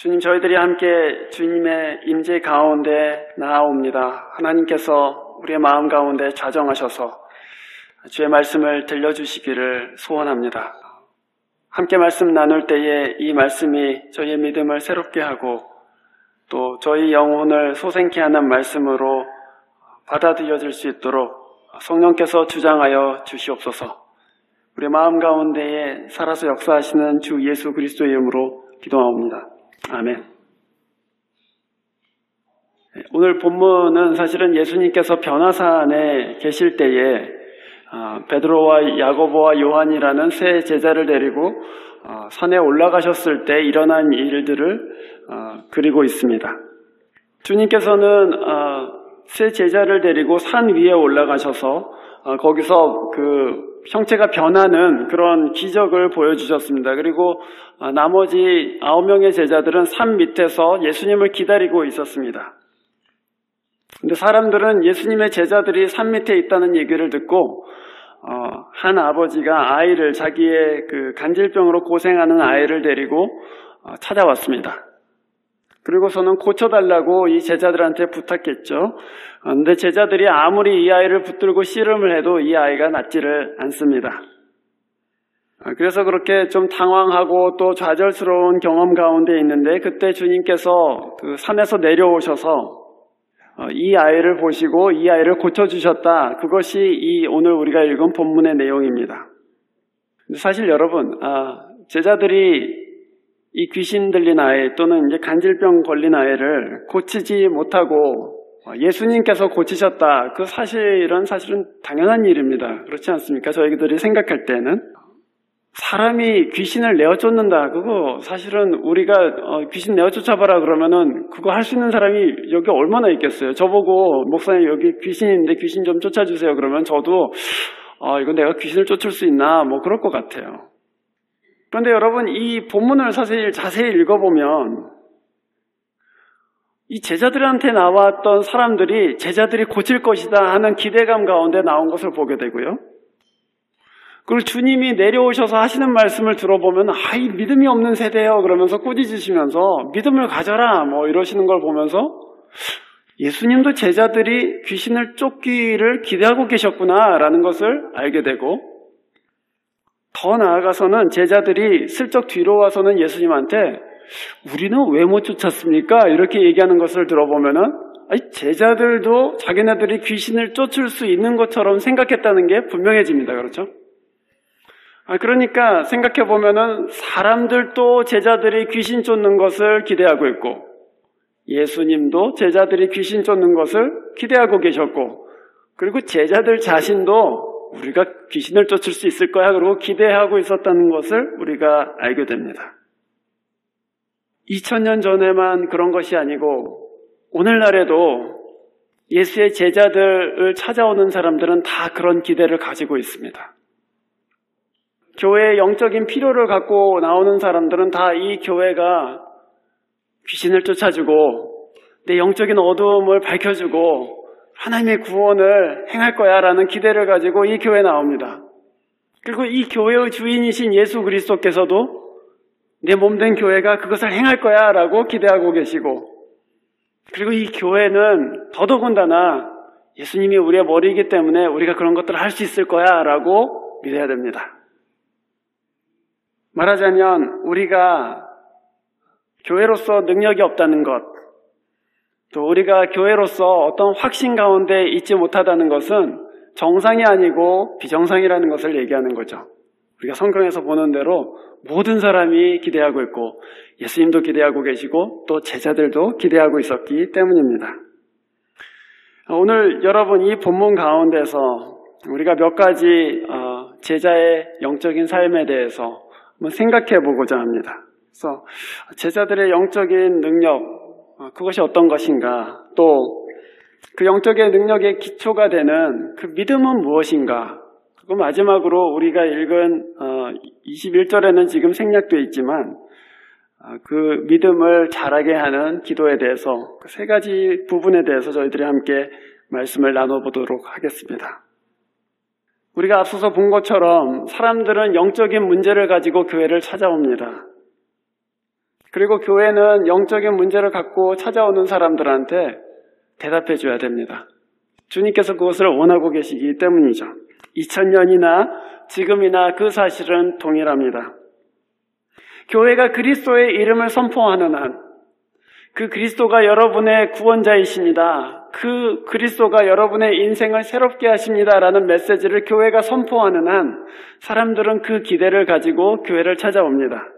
주님, 저희들이 함께 주님의 임재 가운데 나아옵니다. 하나님께서 우리의 마음 가운데 좌정하셔서 주의 말씀을 들려주시기를 소원합니다. 함께 말씀 나눌 때에 이 말씀이 저희의 믿음을 새롭게 하고 또 저희 영혼을 소생케 하는 말씀으로 받아들여질 수 있도록 성령께서 주장하여 주시옵소서. 우리 마음 가운데에 살아서 역사하시는 주 예수 그리스도의 이름으로 기도하옵니다. 아멘. 오늘 본문은 사실은 예수님께서 변화산에 계실 때에 베드로와 야고보와 요한이라는 세 제자를 데리고 산에 올라가셨을 때 일어난 일들을 그리고 있습니다. 주님께서는 세 제자를 데리고 산 위에 올라가셔서 거기서 그 형체가 변하는 그런 기적을 보여주셨습니다. 그리고 나머지 9명의 제자들은 산 밑에서 예수님을 기다리고 있었습니다. 근데 사람들은 예수님의 제자들이 산 밑에 있다는 얘기를 듣고 한 아버지가 아이를, 자기의 그 간질병으로 고생하는 아이를 데리고 찾아왔습니다. 그리고서는 고쳐달라고 이 제자들한테 부탁했죠. 그런데 제자들이 아무리 이 아이를 붙들고 씨름을 해도 이 아이가 낫지를 않습니다. 그래서 그렇게 좀 당황하고 또 좌절스러운 경험 가운데 있는데, 그때 주님께서 그 산에서 내려오셔서 이 아이를 보시고 이 아이를 고쳐주셨다. 그것이 이 오늘 우리가 읽은 본문의 내용입니다. 사실 여러분, 제자들이 이 귀신 들린 아이 또는 이제 간질병 걸린 아이를 고치지 못하고 예수님께서 고치셨다. 그 사실은 당연한 일입니다. 그렇지 않습니까? 저희들이 생각할 때는 사람이 귀신을 내어 쫓는다. 그거 사실은 우리가 귀신 내어 쫓아봐라 그러면은 그거 할 수 있는 사람이 여기 얼마나 있겠어요? 저보고 목사님 여기 귀신인데 귀신 좀 쫓아주세요. 그러면 저도 이거 내가 귀신을 쫓을 수 있나? 뭐 그럴 것 같아요. 그런데 여러분, 이 본문을 사실 자세히 읽어보면 이 제자들한테 나왔던 사람들이 제자들이 고칠 것이다 하는 기대감 가운데 나온 것을 보게 되고요. 그리고 주님이 내려오셔서 하시는 말씀을 들어보면 이 믿음이 없는 세대요 그러면서 꾸짖으시면서 믿음을 가져라 뭐 이러시는 걸 보면서 예수님도 제자들이 귀신을 쫓기를 기대하고 계셨구나라는 것을 알게 되고, 더 나아가서는 제자들이 슬쩍 뒤로 와서는 예수님한테 우리는 왜 못 쫓았습니까? 이렇게 얘기하는 것을 들어보면은 제자들도 자기네들이 귀신을 쫓을 수 있는 것처럼 생각했다는 게 분명해집니다. 그렇죠? 그러니까 생각해보면은 사람들도 제자들이 귀신 쫓는 것을 기대하고 있고 예수님도 제자들이 귀신 쫓는 것을 기대하고 계셨고, 그리고 제자들 자신도 우리가 귀신을 쫓을 수 있을 거야 그러고 기대하고 있었다는 것을 우리가 알게 됩니다. 2000년 전에만 그런 것이 아니고 오늘날에도 예수의 제자들을 찾아오는 사람들은 다 그런 기대를 가지고 있습니다. 교회의 영적인 필요를 갖고 나오는 사람들은 다 이 교회가 귀신을 쫓아주고 내 영적인 어두움을 밝혀주고 하나님의 구원을 행할 거야 라는 기대를 가지고 이 교회에 나옵니다. 그리고 이 교회의 주인이신 예수 그리스도께서도 내 몸된 교회가 그것을 행할 거야 라고 기대하고 계시고, 그리고 이 교회는 더더군다나 예수님이 우리의 머리이기 때문에 우리가 그런 것들을 할 수 있을 거야 라고 믿어야 됩니다. 말하자면 우리가 교회로서 능력이 없다는 것, 또 우리가 교회로서 어떤 확신 가운데 있지 못하다는 것은 정상이 아니고 비정상이라는 것을 얘기하는 거죠. 우리가 성경에서 보는 대로 모든 사람이 기대하고 있고 예수님도 기대하고 계시고 또 제자들도 기대하고 있었기 때문입니다. 오늘 여러분, 이 본문 가운데서 우리가 몇 가지 제자의 영적인 삶에 대해서 한번 생각해 보고자 합니다. 그래서 제자들의 영적인 능력, 그것이 어떤 것인가, 또 그 영적인 능력의 기초가 되는 그 믿음은 무엇인가, 그리고 마지막으로 우리가 읽은 21절에는 지금 생략되어 있지만 그 믿음을 자라게 하는 기도에 대해서 그 세 가지 부분에 대해서 저희들이 함께 말씀을 나눠보도록 하겠습니다. 우리가 앞서서 본 것처럼 사람들은 영적인 문제를 가지고 교회를 찾아옵니다. 그리고 교회는 영적인 문제를 갖고 찾아오는 사람들한테 대답해 줘야 됩니다. 주님께서 그것을 원하고 계시기 때문이죠. 2000년이나 지금이나 그 사실은 동일합니다. 교회가 그리스도의 이름을 선포하는 한, 그 그리스도가 여러분의 구원자이십니다. 그 그리스도가 여러분의 인생을 새롭게 하십니다라는 메시지를 교회가 선포하는 한 사람들은 그 기대를 가지고 교회를 찾아옵니다.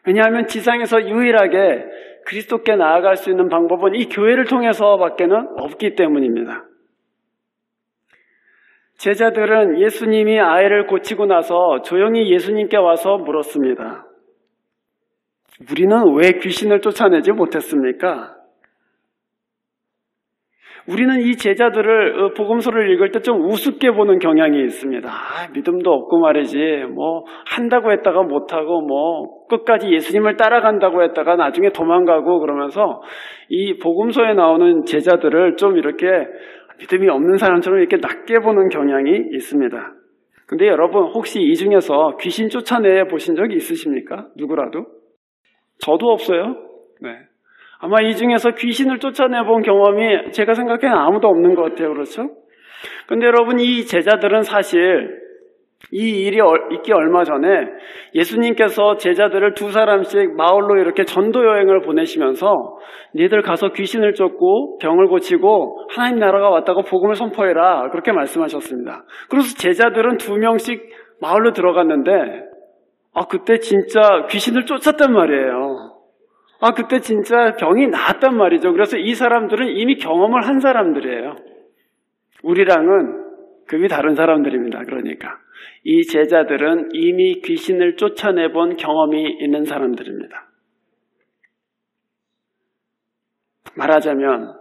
왜냐하면 지상에서 유일하게 그리스도께 나아갈 수 있는 방법은 이 교회를 통해서밖에는 없기 때문입니다. 제자들은 예수님이 아이를 고치고 나서 조용히 예수님께 와서 물었습니다. 우리는 왜 귀신을 쫓아내지 못했습니까? 우리는 이 제자들을 복음서를 읽을 때 좀 우습게 보는 경향이 있습니다. 믿음도 없고 말이지, 한다고 했다가 못하고, 끝까지 예수님을 따라간다고 했다가 나중에 도망가고 그러면서 이 복음서에 나오는 제자들을 좀 이렇게 믿음이 없는 사람처럼 이렇게 낮게 보는 경향이 있습니다. 근데 여러분, 혹시 이 중에서 귀신 쫓아내 보신 적이 있으십니까? 누구라도? 저도 없어요. 네. 아마 이 중에서 귀신을 쫓아내본 경험이 제가 생각에는 아무도 없는 것 같아요. 그렇죠? 근데 여러분, 이 제자들은 사실 이 일이 있기 얼마 전에 예수님께서 제자들을 2사람씩 마을로 이렇게 전도 여행을 보내시면서 니들 가서 귀신을 쫓고 병을 고치고 하나님 나라가 왔다고 복음을 선포해라, 그렇게 말씀하셨습니다. 그래서 제자들은 2명씩 마을로 들어갔는데 그때 진짜 귀신을 쫓았단 말이에요. 그때 진짜 병이 나았단 말이죠. 그래서 이 사람들은 이미 경험을 한 사람들이에요. 우리랑은 급이 다른 사람들입니다. 그러니까 이 제자들은 이미 귀신을 쫓아내본 경험이 있는 사람들입니다. 말하자면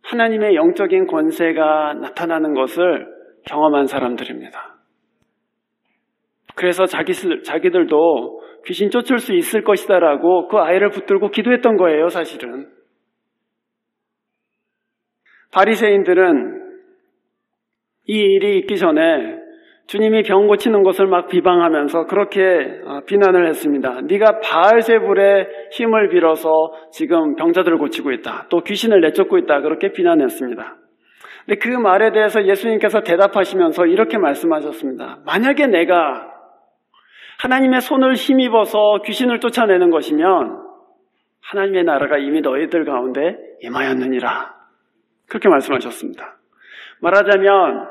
하나님의 영적인 권세가 나타나는 것을 경험한 사람들입니다. 그래서 자기들도 귀신 쫓을 수 있을 것이다라고 그 아이를 붙들고 기도했던 거예요, 사실은. 바리새인들은 이 일이 있기 전에 주님이 병 고치는 것을 막 비방하면서 그렇게 비난을 했습니다. 네가 바알세불의 힘을 빌어서 지금 병자들을 고치고 있다, 또 귀신을 내쫓고 있다, 그렇게 비난했습니다. 근데 그 말에 대해서 예수님께서 대답하시면서 이렇게 말씀하셨습니다. 만약에 내가 하나님의 손을 힘입어서 귀신을 쫓아내는 것이면 하나님의 나라가 이미 너희들 가운데 임하였느니라, 그렇게 말씀하셨습니다. 말하자면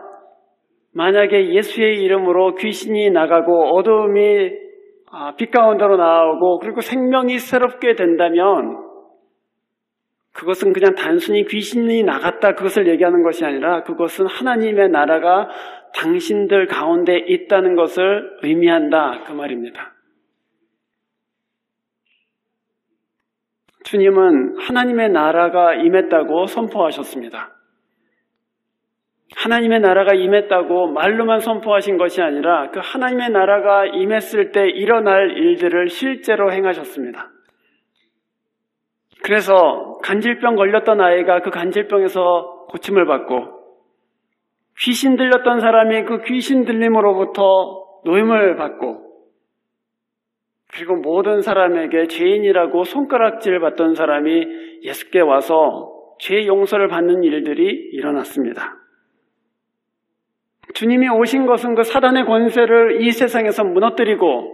만약에 예수의 이름으로 귀신이 나가고 어둠이 빛 가운데로 나오고 그리고 생명이 새롭게 된다면 그것은 그냥 단순히 귀신이 나갔다, 그것을 얘기하는 것이 아니라 그것은 하나님의 나라가 당신들 가운데 있다는 것을 의미한다, 그 말입니다. 주님은 하나님의 나라가 임했다고 선포하셨습니다. 하나님의 나라가 임했다고 말로만 선포하신 것이 아니라 그 하나님의 나라가 임했을 때 일어날 일들을 실제로 행하셨습니다. 그래서 간질병 걸렸던 아이가 그 간질병에서 고침을 받고, 귀신 들렸던 사람이 그 귀신 들림으로부터 노임을 받고, 그리고 모든 사람에게 죄인이라고 손가락질 받던 사람이 예수께 와서 죄 용서를 받는 일들이 일어났습니다. 주님이 오신 것은 그 사단의 권세를 이 세상에서 무너뜨리고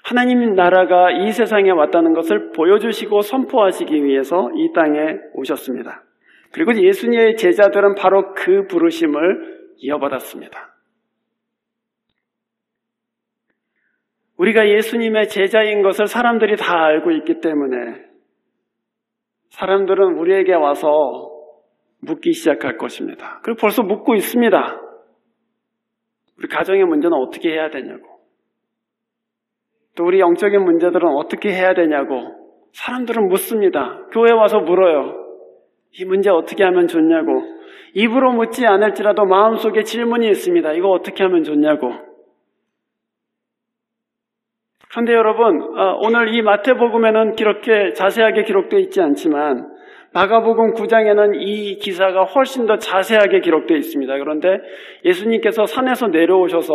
하나님 나라가 이 세상에 왔다는 것을 보여주시고 선포하시기 위해서 이 땅에 오셨습니다. 그리고 예수님의 제자들은 바로 그 부르심을 이어받았습니다. 우리가 예수님의 제자인 것을 사람들이 다 알고 있기 때문에 사람들은 우리에게 와서 묻기 시작할 것입니다. 그리고 벌써 묻고 있습니다. 우리 가정의 문제는 어떻게 해야 되냐고, 또 우리 영적인 문제들은 어떻게 해야 되냐고 사람들은 묻습니다. 교회 와서 물어요. 이 문제 어떻게 하면 좋냐고. 입으로 묻지 않을지라도 마음속에 질문이 있습니다. 이거 어떻게 하면 좋냐고. 그런데 여러분, 오늘 이 마태복음에는 그렇게 자세하게 기록되어 있지 않지만 마가복음 9장에는 이 기사가 훨씬 더 자세하게 기록되어 있습니다. 그런데 예수님께서 산에서 내려오셔서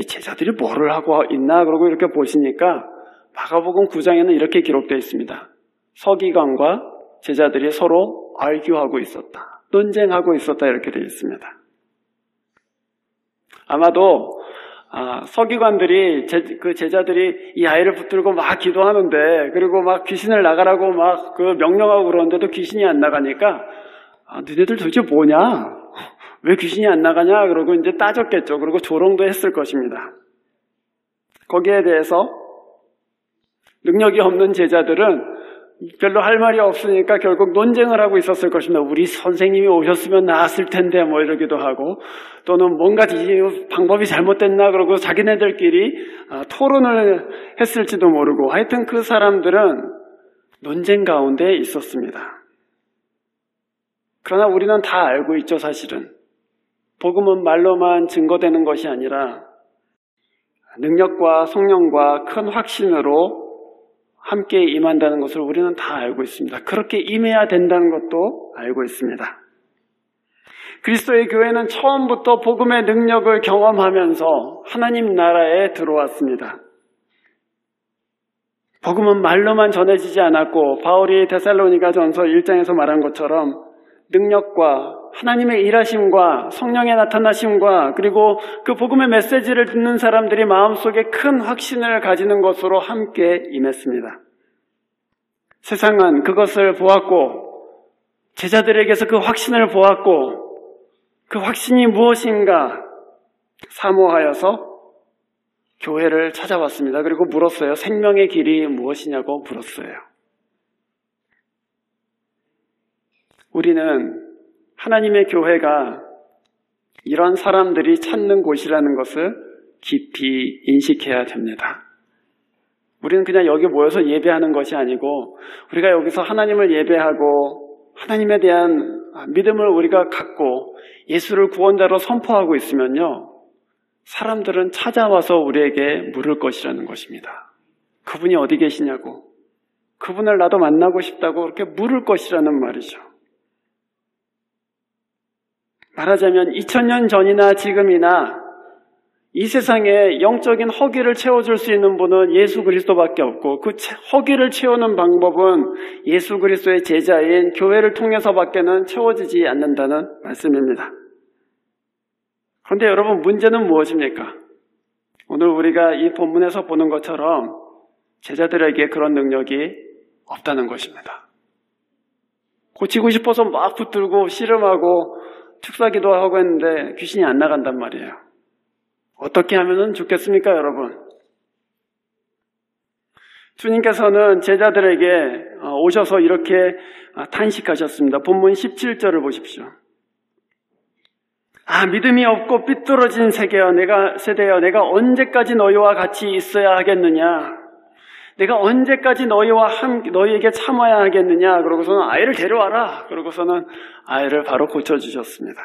이 제자들이 뭐를 하고 있나 그러고 이렇게 보시니까 마가복음 9장에는 이렇게 기록되어 있습니다. 서기관과 제자들이 서로 알교하고 있었다. 논쟁하고 있었다. 이렇게 되어 있습니다. 아마도 서기관들이 그 제자들이 이 아이를 붙들고 막 기도하는데, 그리고 막 귀신을 나가라고 막 그 명령하고 그러는데도 귀신이 안 나가니까 너희들 도대체 뭐냐? 왜 귀신이 안 나가냐? 그러고 이제 따졌겠죠. 그리고 조롱도 했을 것입니다. 거기에 대해서 능력이 없는 제자들은 별로 할 말이 없으니까 결국 논쟁을 하고 있었을 것입니다. 우리 선생님이 오셨으면 나았을 텐데 뭐 이러기도 하고, 또는 뭔가 방법이 잘못됐나 그러고 자기네들끼리 토론을 했을지도 모르고, 하여튼 그 사람들은 논쟁 가운데 있었습니다. 그러나 우리는 다 알고 있죠. 사실은 복음은 말로만 증거되는 것이 아니라 능력과 성령과 큰 확신으로 함께 임한다는 것을 우리는 다 알고 있습니다. 그렇게 임해야 된다는 것도 알고 있습니다. 그리스도의 교회는 처음부터 복음의 능력을 경험하면서 하나님 나라에 들어왔습니다. 복음은 말로만 전해지지 않았고, 바울이 데살로니가 전서 1장에서 말한 것처럼 능력과 하나님의 일하심과 성령의 나타나심과, 그리고 그 복음의 메시지를 듣는 사람들이 마음속에 큰 확신을 가지는 것으로 함께 임했습니다. 세상은 그것을 보았고, 제자들에게서 그 확신을 보았고, 그 확신이 무엇인가 사모하여서 교회를 찾아왔습니다. 그리고 물었어요. 생명의 길이 무엇이냐고 물었어요. 우리는 하나님의 교회가 이런 사람들이 찾는 곳이라는 것을 깊이 인식해야 됩니다. 우리는 그냥 여기 모여서 예배하는 것이 아니고, 우리가 여기서 하나님을 예배하고 하나님에 대한 믿음을 우리가 갖고 예수를 구원자로 선포하고 있으면요, 사람들은 찾아와서 우리에게 물을 것이라는 것입니다. 그분이 어디 계시냐고, 그분을 나도 만나고 싶다고 그렇게 물을 것이라는 말이죠. 말하자면 2000년 전이나 지금이나 이 세상에 영적인 허기를 채워줄 수 있는 분은 예수 그리스도밖에 없고, 그 허기를 채우는 방법은 예수 그리스도의 제자인 교회를 통해서밖에는 채워지지 않는다는 말씀입니다. 그런데 여러분, 문제는 무엇입니까? 오늘 우리가 이 본문에서 보는 것처럼 제자들에게 그런 능력이 없다는 것입니다. 고치고 싶어서 막 붙들고 씨름하고 축사기도 하고 했는데 귀신이 안 나간단 말이에요. 어떻게 하면 좋겠습니까, 여러분? 주님께서는 제자들에게 오셔서 이렇게 탄식하셨습니다. 본문 17절을 보십시오. 믿음이 없고 삐뚤어진 세대여, 내가 언제까지 너희와 같이 있어야 하겠느냐? 내가 언제까지 너희에게 참아야 하겠느냐? 그러고서는 아이를 데려와라. 그러고서는 아이를 바로 고쳐주셨습니다.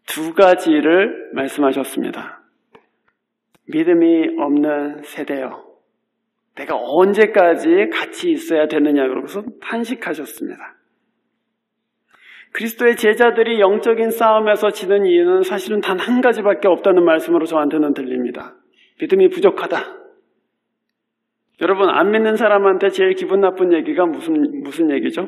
두 가지를 말씀하셨습니다. 믿음이 없는 세대여, 내가 언제까지 같이 있어야 되느냐? 그러고서 탄식하셨습니다. 그리스도의 제자들이 영적인 싸움에서 지는 이유는 사실은 단 한 가지밖에 없다는 말씀으로 저한테는 들립니다. 믿음이 부족하다. 여러분, 안 믿는 사람한테 제일 기분 나쁜 얘기가 무슨 얘기죠?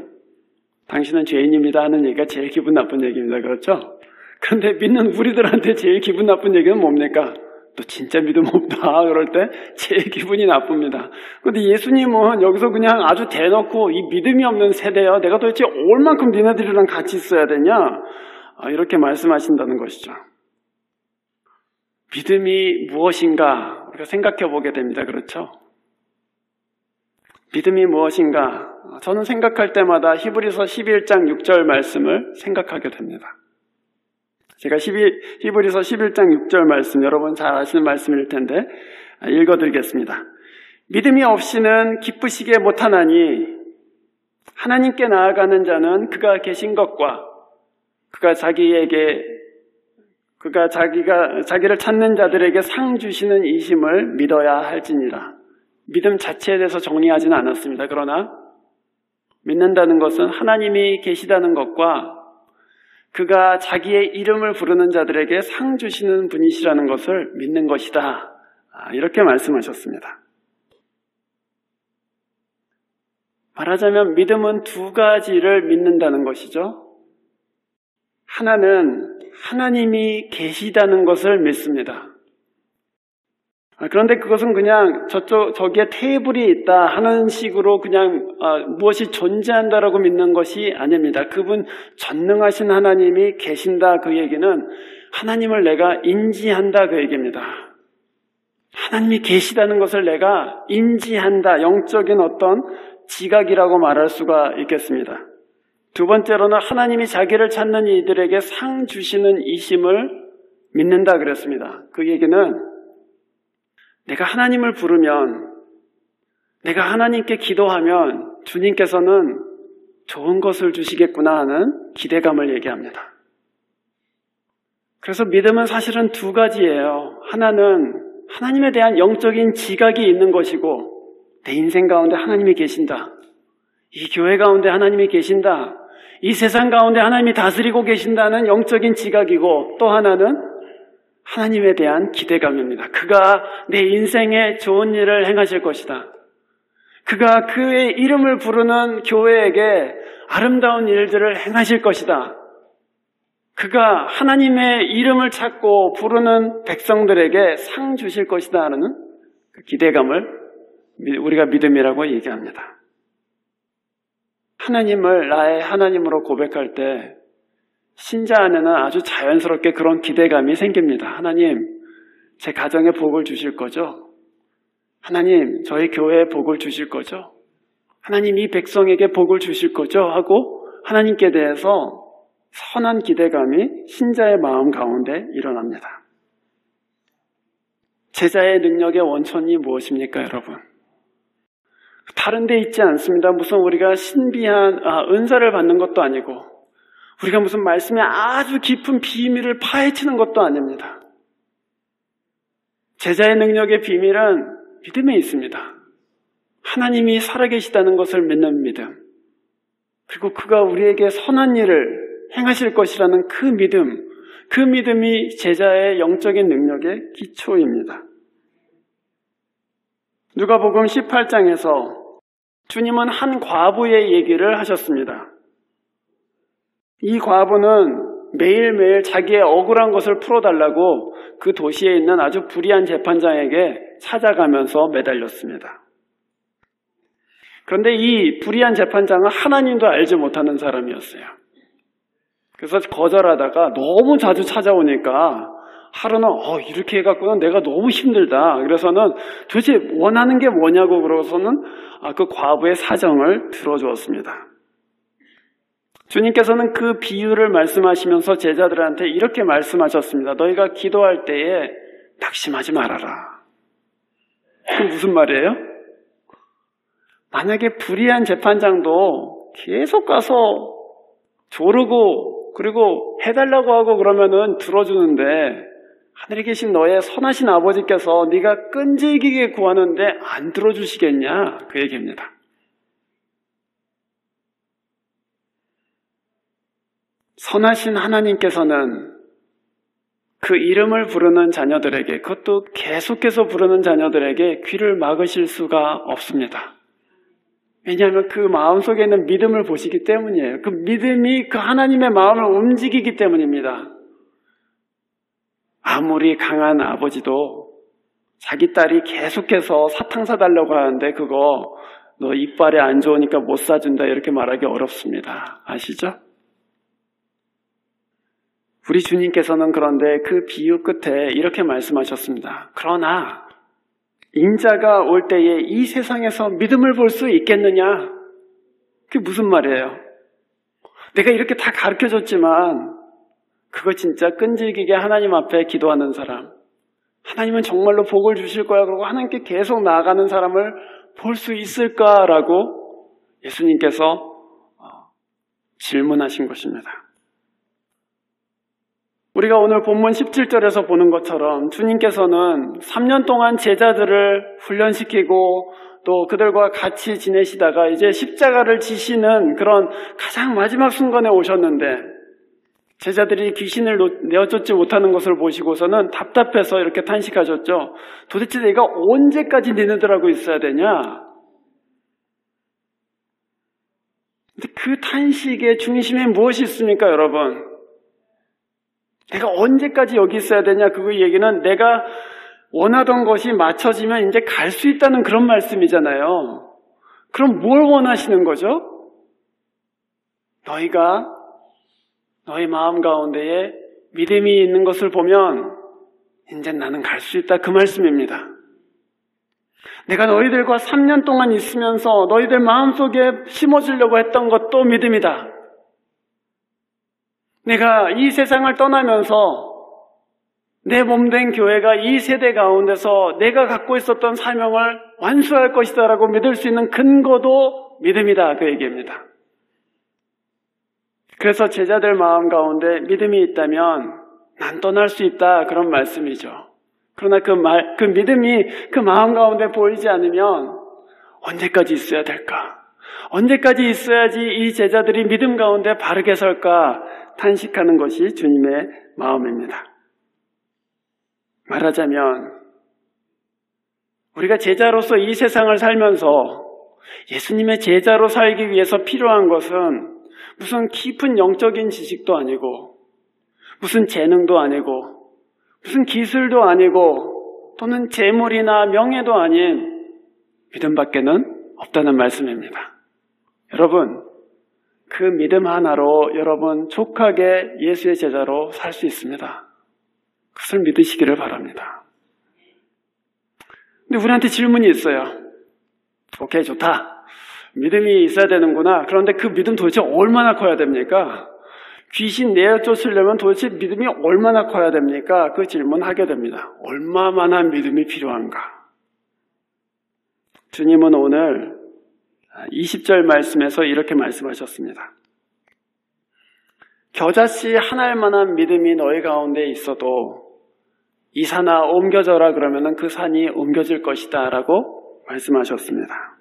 당신은 죄인입니다 하는 얘기가 제일 기분 나쁜 얘기입니다. 그렇죠? 그런데 믿는 우리들한테 제일 기분 나쁜 얘기는 뭡니까? 너 진짜 믿음 없다. 그럴 때 제일 기분이 나쁩니다. 그런데 예수님은 여기서 그냥 아주 대놓고 이 믿음이 없는 세대야, 내가 도대체 얼만큼 니네들이랑 같이 있어야 되냐? 이렇게 말씀하신다는 것이죠. 믿음이 무엇인가 우리가 생각해 보게 됩니다. 그렇죠? 믿음이 무엇인가? 저는 생각할 때마다 히브리서 11장 6절 말씀을 생각하게 됩니다. 제가 히브리서 11장 6절 말씀, 여러분 잘 아시는 말씀일 텐데 읽어드리겠습니다. 믿음이 없이는 기쁘시게 못하나니 하나님께 나아가는 자는 그가 계신 것과 그가 자기를 찾는 자들에게 상 주시는 이심을 믿어야 할지니라. 믿음 자체에 대해서 정리하지는 않았습니다. 그러나 믿는다는 것은 하나님이 계시다는 것과 그가 자기의 이름을 부르는 자들에게 상 주시는 분이시라는 것을 믿는 것이다. 이렇게 말씀하셨습니다. 말하자면 믿음은 두 가지를 믿는다는 것이죠. 하나는 하나님이 계시다는 것을 믿습니다. 그런데 그것은 그냥 저기에 테이블이 있다 하는 식으로 그냥 무엇이 존재한다라고 믿는 것이 아닙니다. 그분 전능하신 하나님이 계신다 그 얘기는 하나님을 내가 인지한다 그 얘기입니다. 하나님이 계시다는 것을 내가 인지한다. 영적인 어떤 지각이라고 말할 수가 있겠습니다. 두 번째로는 하나님이 자기를 찾는 이들에게 상 주시는 이심을 믿는다 그랬습니다. 그 얘기는 내가 하나님을 부르면, 내가 하나님께 기도하면 주님께서는 좋은 것을 주시겠구나 하는 기대감을 얘기합니다. 그래서 믿음은 사실은 두 가지예요. 하나는 하나님에 대한 영적인 지각이 있는 것이고, 내 인생 가운데 하나님이 계신다. 이 교회 가운데 하나님이 계신다. 이 세상 가운데 하나님이 다스리고 계신다는 영적인 지각이고, 또 하나는 하나님에 대한 기대감입니다. 그가 내 인생에 좋은 일을 행하실 것이다. 그가 그의 이름을 부르는 교회에게 아름다운 일들을 행하실 것이다. 그가 하나님의 이름을 찾고 부르는 백성들에게 상 주실 것이다 하는 그 기대감을 우리가 믿음이라고 얘기합니다. 하나님을 나의 하나님으로 고백할 때 신자 안에는 아주 자연스럽게 그런 기대감이 생깁니다. 하나님, 제 가정에 복을 주실 거죠? 하나님, 저희 교회에 복을 주실 거죠? 하나님, 이 백성에게 복을 주실 거죠? 하고 하나님께 대해서 선한 기대감이 신자의 마음 가운데 일어납니다. 제자의 능력의 원천이 무엇입니까, 여러분? 다른 데 있지 않습니다. 무슨 우리가 신비한 은사를 받는 것도 아니고 우리가 무슨 말씀에 아주 깊은 비밀을 파헤치는 것도 아닙니다. 제자의 능력의 비밀은 믿음에 있습니다. 하나님이 살아계시다는 것을 믿는 믿음, 그리고 그가 우리에게 선한 일을 행하실 것이라는 그 믿음, 그 믿음이 제자의 영적인 능력의 기초입니다. 누가복음 18장에서 주님은 한 과부의 얘기를 하셨습니다. 이 과부는 매일매일 자기의 억울한 것을 풀어달라고 그 도시에 있는 아주 불의한 재판장에게 찾아가면서 매달렸습니다. 그런데 이 불의한 재판장은 하나님도 알지 못하는 사람이었어요. 그래서 거절하다가 너무 자주 찾아오니까 하루는 이렇게 해갖고는 내가 너무 힘들다. 그래서는 도대체 원하는 게 뭐냐고 그러고서는 그 과부의 사정을 들어주었습니다. 주님께서는 그 비유를 말씀하시면서 제자들한테 이렇게 말씀하셨습니다. 너희가 기도할 때에 낙심하지 말아라. 그게 무슨 말이에요? 만약에 불의한 재판장도 계속 가서 조르고 그리고 해달라고 하고 그러면은 들어주는데 하늘에 계신 너의 선하신 아버지께서 네가 끈질기게 구하는데 안 들어주시겠냐? 그 얘기입니다. 선하신 하나님께서는 그 이름을 부르는 자녀들에게, 그것도 계속해서 부르는 자녀들에게 귀를 막으실 수가 없습니다. 왜냐하면 그 마음속에 있는 믿음을 보시기 때문이에요. 그 믿음이 그 하나님의 마음을 움직이기 때문입니다. 아무리 강한 아버지도 자기 딸이 계속해서 사탕 사달라고 하는데 그거 너 이빨에 안 좋으니까 못 사준다 이렇게 말하기 어렵습니다. 아시죠? 우리 주님께서는 그런데 그 비유 끝에 이렇게 말씀하셨습니다. 그러나 인자가 올 때에 이 세상에서 믿음을 볼 수 있겠느냐? 그게 무슨 말이에요? 내가 이렇게 다 가르쳐줬지만 그거 진짜 끈질기게 하나님 앞에 기도하는 사람, 하나님은 정말로 복을 주실 거야 그러고 하나님께 계속 나아가는 사람을 볼 수 있을까라고 예수님께서 질문하신 것입니다. 우리가 오늘 본문 17절에서 보는 것처럼 주님께서는 3년 동안 제자들을 훈련시키고 또 그들과 같이 지내시다가 이제 십자가를 지시는 그런 가장 마지막 순간에 오셨는데 제자들이 귀신을 내어쫓지 못하는 것을 보시고서는 답답해서 이렇게 탄식하셨죠. 도대체 내가 언제까지 니네들하고 있어야 되냐? 그 탄식의 중심에 무엇이 있습니까, 여러분? 내가 언제까지 여기 있어야 되냐? 그 얘기는 내가 원하던 것이 맞춰지면 이제 갈 수 있다는 그런 말씀이잖아요. 그럼 뭘 원하시는 거죠? 너희가 너희 마음 가운데에 믿음이 있는 것을 보면 이제 나는 갈 수 있다, 그 말씀입니다. 내가 너희들과 3년 동안 있으면서 너희들 마음속에 심어주려고 했던 것도 믿음이다. 내가 이 세상을 떠나면서 내 몸된 교회가 이 세대 가운데서 내가 갖고 있었던 사명을 완수할 것이다 라고 믿을 수 있는 근거도 믿음이다, 그 얘기입니다. 그래서 제자들 마음 가운데 믿음이 있다면 난 떠날 수 있다, 그런 말씀이죠. 그러나 그 믿음이 그 마음 가운데 보이지 않으면 언제까지 있어야 될까? 언제까지 있어야지 이 제자들이 믿음 가운데 바르게 설까? 탄식하는 것이 주님의 마음입니다. 말하자면 우리가 제자로서 이 세상을 살면서 예수님의 제자로 살기 위해서 필요한 것은 무슨 깊은 영적인 지식도 아니고 무슨 재능도 아니고 무슨 기술도 아니고 또는 재물이나 명예도 아닌 믿음밖에는 없다는 말씀입니다. 여러분, 그 믿음 하나로 여러분 족하게 예수의 제자로 살 수 있습니다. 그것을 믿으시기를 바랍니다. 근데 우리한테 질문이 있어요. 오케이, 좋다. 믿음이 있어야 되는구나. 그런데 그 믿음 도대체 얼마나 커야 됩니까? 귀신 내쫓으려면 도대체 믿음이 얼마나 커야 됩니까? 그 질문하게 됩니다. 얼마만한 믿음이 필요한가? 주님은 오늘 20절 말씀에서 이렇게 말씀하셨습니다. 겨자씨 한 알만한 믿음이 너희 가운데 있어도 이 산아 옮겨져라 그러면 그 산이 옮겨질 것이다 라고 말씀하셨습니다.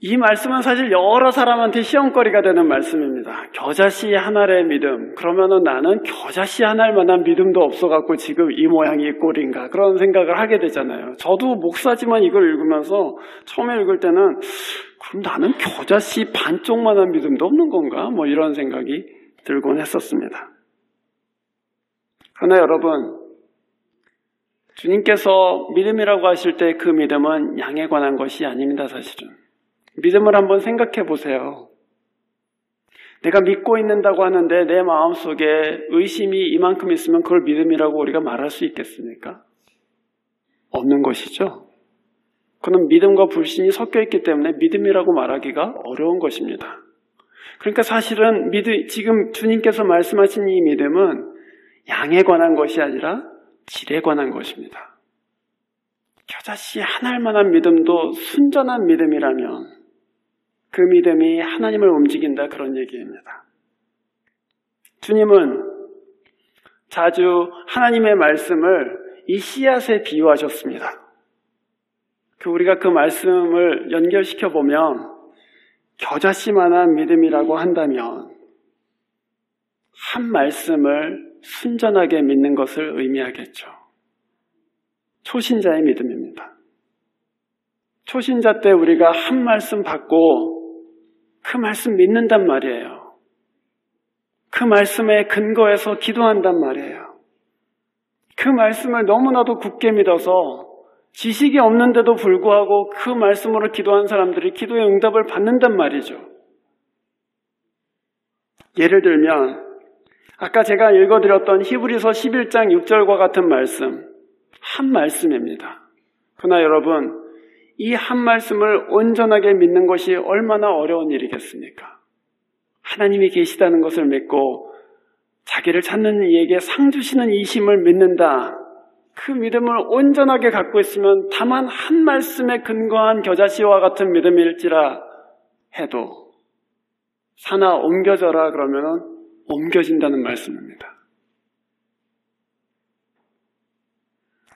이 말씀은 사실 여러 사람한테 시험거리가 되는 말씀입니다. 겨자씨 한 알의 믿음. 그러면은 나는 겨자씨 한 알만한 믿음도 없어갖고 지금 이 모양이 이 꼴인가 그런 생각을 하게 되잖아요. 저도 목사지만 이걸 읽으면서 처음에 읽을 때는 그럼 나는 겨자씨 반쪽만한 믿음도 없는 건가? 뭐 이런 생각이 들곤 했었습니다. 그러나 여러분, 주님께서 믿음이라고 하실 때 그 믿음은 양에 관한 것이 아닙니다, 사실은. 믿음을 한번 생각해 보세요. 내가 믿고 있는다고 하는데 내 마음속에 의심이 이만큼 있으면 그걸 믿음이라고 우리가 말할 수 있겠습니까? 없는 것이죠. 그는 믿음과 불신이 섞여 있기 때문에 믿음이라고 말하기가 어려운 것입니다. 그러니까 사실은 지금 주님께서 말씀하신 이 믿음은 양에 관한 것이 아니라 질에 관한 것입니다. 겨자씨 한 알만한 믿음도 순전한 믿음이라면 그 믿음이 하나님을 움직인다, 그런 얘기입니다. 주님은 자주 하나님의 말씀을 이 씨앗에 비유하셨습니다. 우리가 그 말씀을 연결시켜 보면 겨자씨만한 믿음이라고 한다면 한 말씀을 순전하게 믿는 것을 의미하겠죠. 초신자의 믿음입니다. 초신자 때 우리가 한 말씀 받고 그 말씀 믿는단 말이에요. 그 말씀에 근거해서 기도한단 말이에요. 그 말씀을 너무나도 굳게 믿어서 지식이 없는데도 불구하고 그 말씀으로 기도한 사람들이 기도의 응답을 받는단 말이죠. 예를 들면 아까 제가 읽어드렸던 히브리서 11장 6절과 같은 말씀, 한 말씀입니다. 그러나 여러분, 이 한 말씀을 온전하게 믿는 것이 얼마나 어려운 일이겠습니까? 하나님이 계시다는 것을 믿고 자기를 찾는 이에게 상 주시는 이 힘을 믿는다. 그 믿음을 온전하게 갖고 있으면 다만 한 말씀에 근거한 겨자씨와 같은 믿음일지라 해도 산아 옮겨져라 그러면 옮겨진다는 말씀입니다.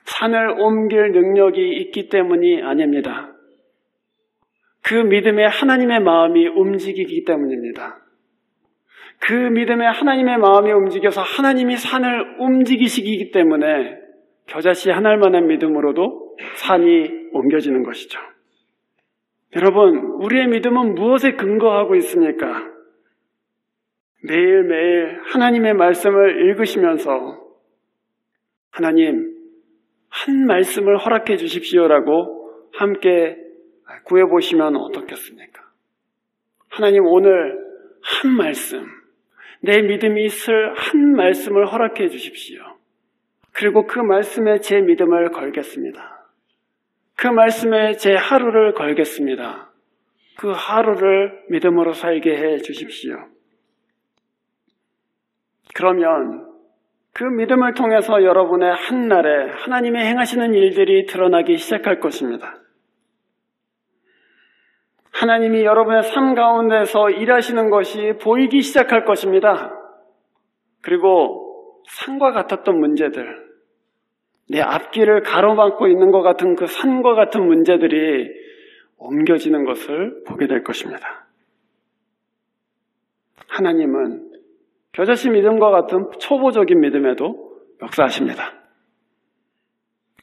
산을 옮길 능력이 있기 때문이 아닙니다. 그 믿음에 하나님의 마음이 움직이기 때문입니다. 그 믿음에 하나님의 마음이 움직여서 하나님이 산을 움직이시기 때문에 겨자씨 한 알만한 믿음으로도 산이 옮겨지는 것이죠. 여러분, 우리의 믿음은 무엇에 근거하고 있습니까? 매일매일 하나님의 말씀을 읽으시면서 하나님, 한 말씀을 허락해 주십시오라고 함께 구해보시면 어떻겠습니까? 하나님, 오늘 한 말씀, 내 믿음이 있을 한 말씀을 허락해 주십시오. 그리고 그 말씀에 제 믿음을 걸겠습니다. 그 말씀에 제 하루를 걸겠습니다. 그 하루를 믿음으로 살게 해 주십시오. 그러면 그 믿음을 통해서 여러분의 한날에 하나님의 행하시는 일들이 드러나기 시작할 것입니다. 하나님이 여러분의 삶 가운데서 일하시는 것이 보이기 시작할 것입니다. 그리고 산과 같았던 문제들, 내 앞길을 가로막고 있는 것 같은 그 산과 같은 문제들이 옮겨지는 것을 보게 될 것입니다. 하나님은 겨자씨 믿음과 같은 초보적인 믿음에도 역사하십니다.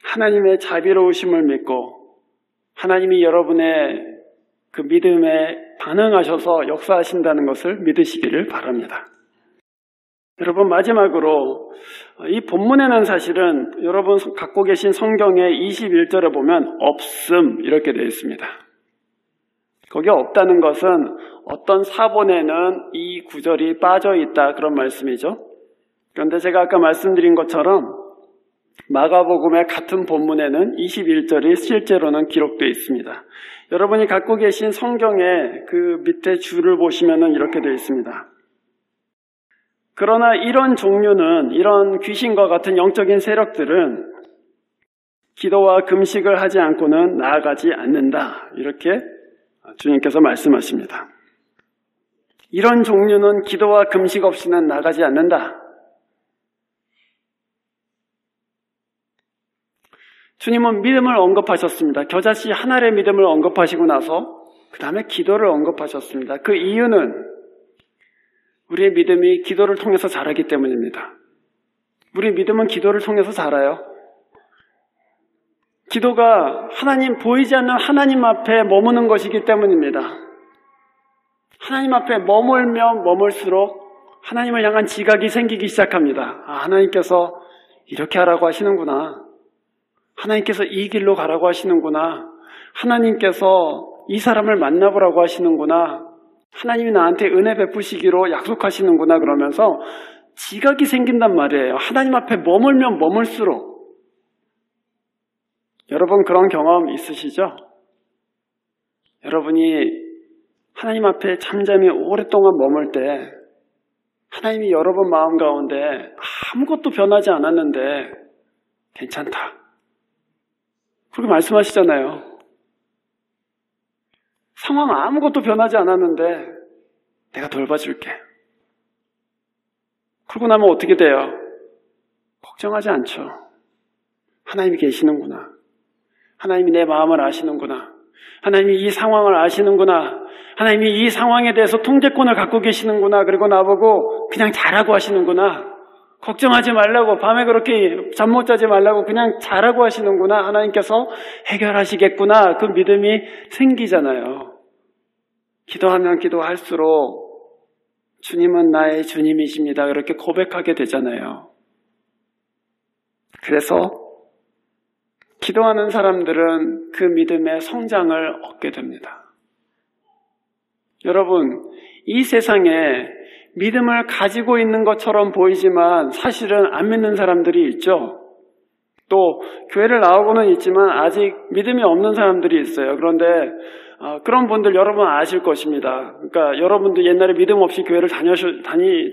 하나님의 자비로우심을 믿고 하나님이 여러분의 그 믿음에 반응하셔서 역사하신다는 것을 믿으시기를 바랍니다. 여러분, 마지막으로 이 본문에는 사실은 여러분 갖고 계신 성경의 21절에 보면 없음 이렇게 되어 있습니다. 거기 없다는 것은 어떤 사본에는 이 구절이 빠져 있다 그런 말씀이죠. 그런데 제가 아까 말씀드린 것처럼 마가복음의 같은 본문에는 21절이 실제로는 기록되어 있습니다. 여러분이 갖고 계신 성경의 그 밑에 줄을 보시면 이렇게 되어 있습니다. 그러나 이런 종류는, 이런 귀신과 같은 영적인 세력들은 기도와 금식을 하지 않고는 나아가지 않는다. 이렇게 주님께서 말씀하십니다. 이런 종류는 기도와 금식 없이는 나가지 않는다. 주님은 믿음을 언급하셨습니다. 겨자씨 한 알의 믿음을 언급하시고 나서 그 다음에 기도를 언급하셨습니다. 그 이유는 우리의 믿음이 기도를 통해서 자라기 때문입니다. 우리 믿음은 기도를 통해서 자라요. 기도가 하나님, 보이지 않는 하나님 앞에 머무는 것이기 때문입니다. 하나님 앞에 머물면 머물수록 하나님을 향한 지각이 생기기 시작합니다. 아, 하나님께서 이렇게 하라고 하시는구나. 하나님께서 이 길로 가라고 하시는구나. 하나님께서 이 사람을 만나보라고 하시는구나. 하나님이 나한테 은혜 베푸시기로 약속하시는구나. 그러면서 지각이 생긴단 말이에요. 하나님 앞에 머물면 머물수록. 여러분 그런 경험 있으시죠? 여러분이 하나님 앞에 잠잠히 오랫동안 머물 때 하나님이 여러분 마음 가운데 아무것도 변하지 않았는데 괜찮다. 그렇게 말씀하시잖아요. 상황 아무것도 변하지 않았는데 내가 돌봐줄게. 그러고 나면 어떻게 돼요? 걱정하지 않죠. 하나님이 계시는구나. 하나님이 내 마음을 아시는구나. 하나님이 이 상황을 아시는구나. 하나님이 이 상황에 대해서 통제권을 갖고 계시는구나. 그리고 나보고 그냥 자라고 하시는구나. 걱정하지 말라고, 밤에 그렇게 잠 못 자지 말라고 그냥 자라고 하시는구나. 하나님께서 해결하시겠구나. 그 믿음이 생기잖아요. 기도하면 기도할수록 주님은 나의 주님이십니다. 그렇게 고백하게 되잖아요. 그래서 기도하는 사람들은 그 믿음의 성장을 얻게 됩니다. 여러분, 이 세상에 믿음을 가지고 있는 것처럼 보이지만 사실은 안 믿는 사람들이 있죠. 또 교회를 나오고는 있지만 아직 믿음이 없는 사람들이 있어요. 그런데 그런 분들 여러분 아실 것입니다. 그러니까 여러분도 옛날에 믿음 없이 교회를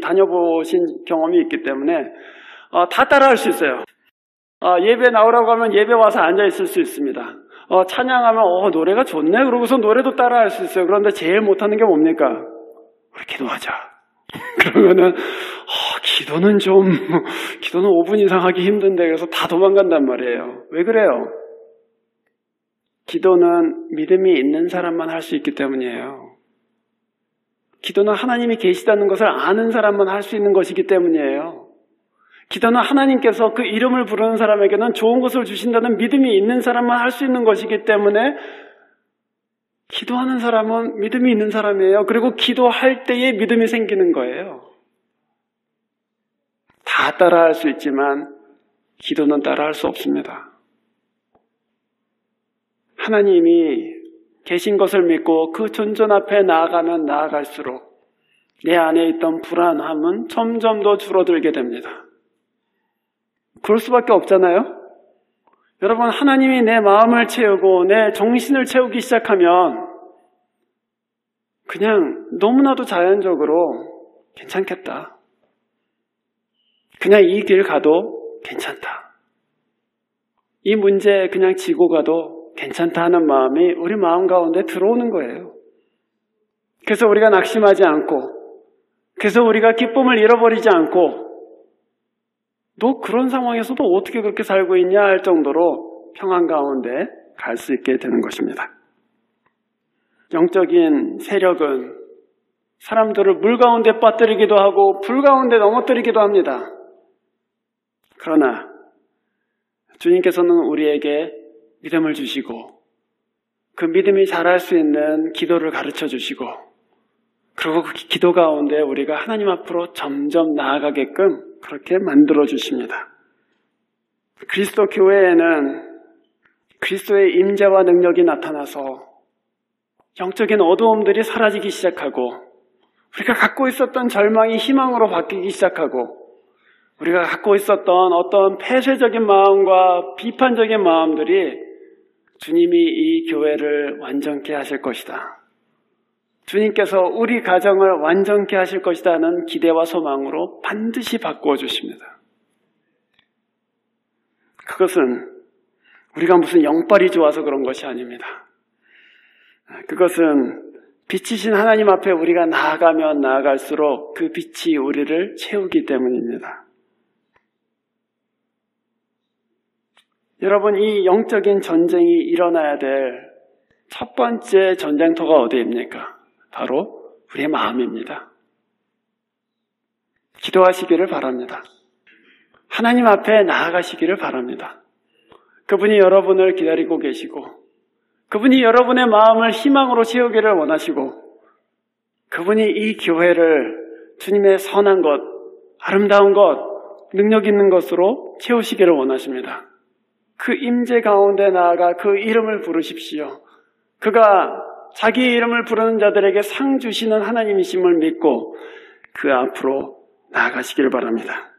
다녀보신 경험이 있기 때문에 다 따라할 수 있어요. 예배 나오라고 하면 예배 와서 앉아 있을 수 있습니다. 찬양하면 노래가 좋네. 그러고서 노래도 따라할 수 있어요. 그런데 제일 못하는 게 뭡니까? 우리 기도하자. 그러면은 기도는 5분 이상 하기 힘든데 그래서 다 도망간단 말이에요. 왜 그래요? 기도는 믿음이 있는 사람만 할 수 있기 때문이에요. 기도는 하나님이 계시다는 것을 아는 사람만 할 수 있는 것이기 때문이에요. 기도는 하나님께서 그 이름을 부르는 사람에게는 좋은 것을 주신다는 믿음이 있는 사람만 할 수 있는 것이기 때문에 기도하는 사람은 믿음이 있는 사람이에요. 그리고 기도할 때에 믿음이 생기는 거예요. 다 따라할 수 있지만 기도는 따라할 수 없습니다. 하나님이 계신 것을 믿고 그 존전 앞에 나아가면 나아갈수록 내 안에 있던 불안함은 점점 더 줄어들게 됩니다. 그럴 수밖에 없잖아요. 여러분, 하나님이 내 마음을 채우고 내 정신을 채우기 시작하면 그냥 너무나도 자연적으로 괜찮겠다. 그냥 이 길 가도 괜찮다. 이 문제 그냥 지고 가도 괜찮다 하는 마음이 우리 마음 가운데 들어오는 거예요. 그래서 우리가 낙심하지 않고, 그래서 우리가 기쁨을 잃어버리지 않고, 너 그런 상황에서도 어떻게 그렇게 살고 있냐 할 정도로 평안 가운데 갈 수 있게 되는 것입니다. 영적인 세력은 사람들을 물 가운데 빠뜨리기도 하고 불 가운데 넘어뜨리기도 합니다. 그러나 주님께서는 우리에게 믿음을 주시고 그 믿음이 자랄 수 있는 기도를 가르쳐 주시고 그리고 그 기도 가운데 우리가 하나님 앞으로 점점 나아가게끔 그렇게 만들어 주십니다. 그리스도 교회에는 그리스도의 임재와 능력이 나타나서 영적인 어두움들이 사라지기 시작하고 우리가 갖고 있었던 절망이 희망으로 바뀌기 시작하고 우리가 갖고 있었던 어떤 폐쇄적인 마음과 비판적인 마음들이 주님이 이 교회를 완전케 하실 것이다. 주님께서 우리 가정을 완전케 하실 것이다 하는 기대와 소망으로 반드시 바꾸어 주십니다. 그것은 우리가 무슨 영빨이 좋아서 그런 것이 아닙니다. 그것은 빛이신 하나님 앞에 우리가 나아가면 나아갈수록 그 빛이 우리를 채우기 때문입니다. 여러분, 이 영적인 전쟁이 일어나야 될 첫 번째 전쟁터가 어디입니까? 바로 우리의 마음입니다. 기도하시기를 바랍니다. 하나님 앞에 나아가시기를 바랍니다. 그분이 여러분을 기다리고 계시고 그분이 여러분의 마음을 희망으로 채우기를 원하시고 그분이 이 교회를 주님의 선한 것, 아름다운 것, 능력 있는 것으로 채우시기를 원하십니다. 그 임재 가운데 나아가 그 이름을 부르십시오. 그가 자기의 이름을 부르는 자들에게 상 주시는 하나님이심을 믿고 그 앞으로 나아가시기를 바랍니다.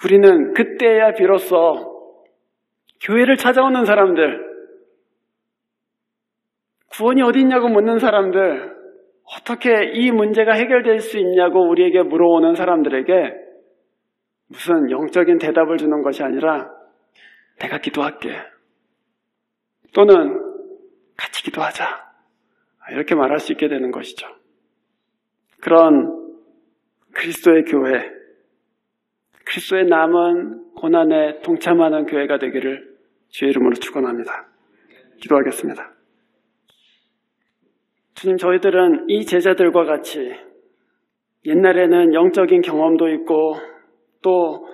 우리는 그때야 비로소 교회를 찾아오는 사람들, 구원이 어디 있냐고 묻는 사람들, 어떻게 이 문제가 해결될 수 있냐고 우리에게 물어오는 사람들에게 무슨 영적인 대답을 주는 것이 아니라 내가 기도할게. 또는 같이 기도하자. 이렇게 말할 수 있게 되는 것이죠. 그런 그리스도의 교회, 그리스도의 남은 고난에 동참하는 교회가 되기를 주의 이름으로 축원합니다. 기도하겠습니다. 주님, 저희들은 이 제자들과 같이 옛날에는 영적인 경험도 있고 또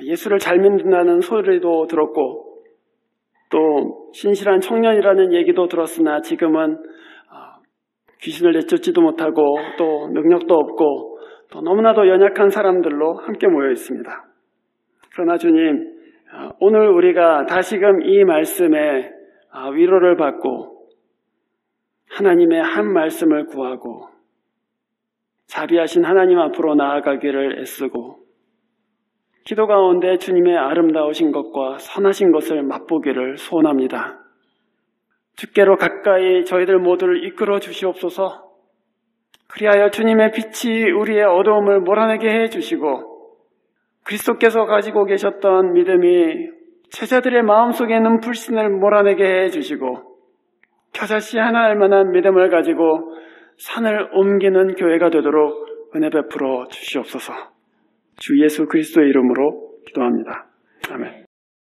예수를 잘 믿는다는 소리도 들었고 또 신실한 청년이라는 얘기도 들었으나 지금은 귀신을 내쫓지도 못하고 또 능력도 없고 또 너무나도 연약한 사람들로 함께 모여 있습니다. 그러나 주님, 오늘 우리가 다시금 이 말씀에 위로를 받고 하나님의 한 말씀을 구하고 자비하신 하나님 앞으로 나아가기를 애쓰고 기도 가운데 주님의 아름다우신 것과 선하신 것을 맛보기를 소원합니다. 주께로 가까이 저희들 모두를 이끌어 주시옵소서. 그리하여 주님의 빛이 우리의 어두움을 몰아내게 해 주시고 그리스도께서 가지고 계셨던 믿음이 제자들의 마음속에 있는 불신을 몰아내게 해 주시고 겨자씨 하나 알 만한 믿음을 가지고 산을 옮기는 교회가 되도록 은혜 베풀어 주시옵소서. 주 예수 그리스도의 이름으로 기도합니다. 아멘.